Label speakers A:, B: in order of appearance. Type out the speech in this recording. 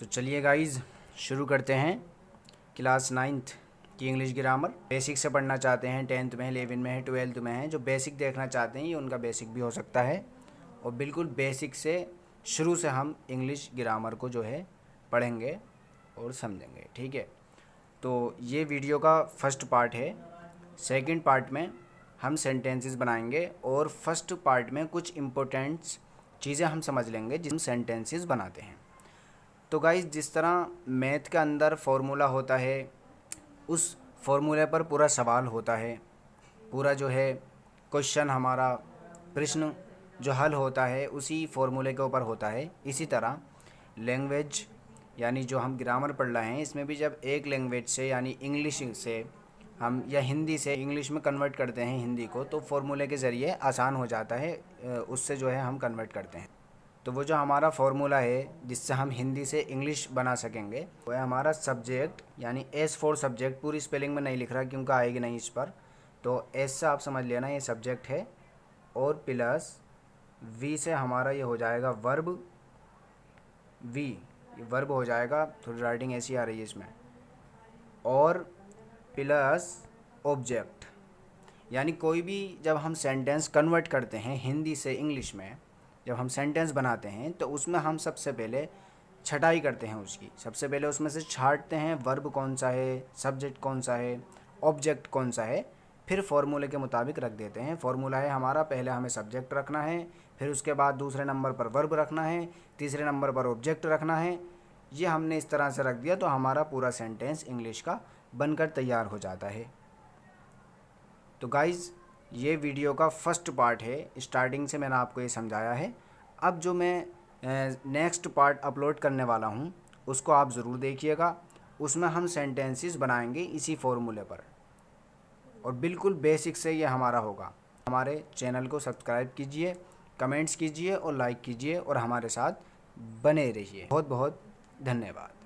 A: तो चलिए गाइज़ शुरू करते हैं। क्लास 9th की इंग्लिश ग्रामर बेसिक से पढ़ना चाहते हैं, 10th में है, 11 में है, 12th में है, जो बेसिक देखना चाहते हैं ये उनका बेसिक भी हो सकता है। और बिल्कुल बेसिक से शुरू से हम इंग्लिश ग्रामर को जो है पढ़ेंगे और समझेंगे, ठीक है। तो ये वीडियो का फर्स्ट पार्ट है। सेकंड पार्ट में हम सेंटेंसेस बनाएंगे और फर्स्ट पार्ट में कुछ इम्पोर्टेंट चीज़ें हम समझ लेंगे जिस सेंटेंसेस बनाते हैं। तो गाइस, जिस तरह मैथ के अंदर फॉर्मूला होता है, उस फॉर्मूले पर पूरा सवाल होता है, पूरा जो है क्वेश्चन हमारा प्रश्न जो हल होता है उसी फॉर्मूले के ऊपर होता है। इसी तरह लैंग्वेज यानी जो हम ग्रामर पढ़ रहे हैं, इसमें भी जब एक लैंग्वेज से यानी इंग्लिश से हम या हिंदी से इंग्लिश में कन्वर्ट करते हैं हिंदी को, तो फॉर्मूले के ज़रिए आसान हो जाता है, उससे जो है हम कन्वर्ट करते हैं। तो वो जो हमारा फार्मूला है जिससे हम हिंदी से इंग्लिश बना सकेंगे वो है हमारा सब्जेक्ट, यानी एस फॉर सब्जेक्ट। पूरी स्पेलिंग में नहीं लिख रहा क्योंकि आएगी नहीं इस पर, तो एस से आप समझ लेना ये सब्जेक्ट है, और प्लस वी से हमारा ये हो जाएगा वर्ब, वी ये वर्ब हो जाएगा, थोड़ी राइटिंग ऐसी आ रही है इसमें, और प्लस ऑब्जेक्ट। यानी कोई भी जब हम सेंटेंस कन्वर्ट करते हैं हिंदी से इंग्लिश में, जब हम सेंटेंस बनाते हैं तो उसमें हम सबसे पहले छटाई करते हैं उसकी। सबसे पहले उसमें से छांटते हैं वर्ब कौन सा है, सब्जेक्ट कौन सा है, ऑब्जेक्ट कौन सा है, फिर फॉर्मूले के मुताबिक रख देते हैं। फॉर्मूला है हमारा, पहले हमें सब्जेक्ट रखना है, फिर उसके बाद दूसरे नंबर पर वर्ब रखना है, तीसरे नंबर पर ऑब्जेक्ट रखना है। ये हमने इस तरह से रख दिया तो हमारा पूरा सेंटेंस इंग्लिश का बनकर तैयार हो जाता है। तो गाइज़, ये वीडियो का फर्स्ट पार्ट है, स्टार्टिंग से मैंने आपको ये समझाया है। अब जो मैं नेक्स्ट पार्ट अपलोड करने वाला हूँ उसको आप ज़रूर देखिएगा। उसमें हम सेंटेंसेस बनाएंगे इसी फॉर्मूले पर, और बिल्कुल बेसिक से ये हमारा होगा। हमारे चैनल को सब्सक्राइब कीजिए, कमेंट्स कीजिए और लाइक कीजिए, और हमारे साथ बने रहिए। बहुत बहुत धन्यवाद।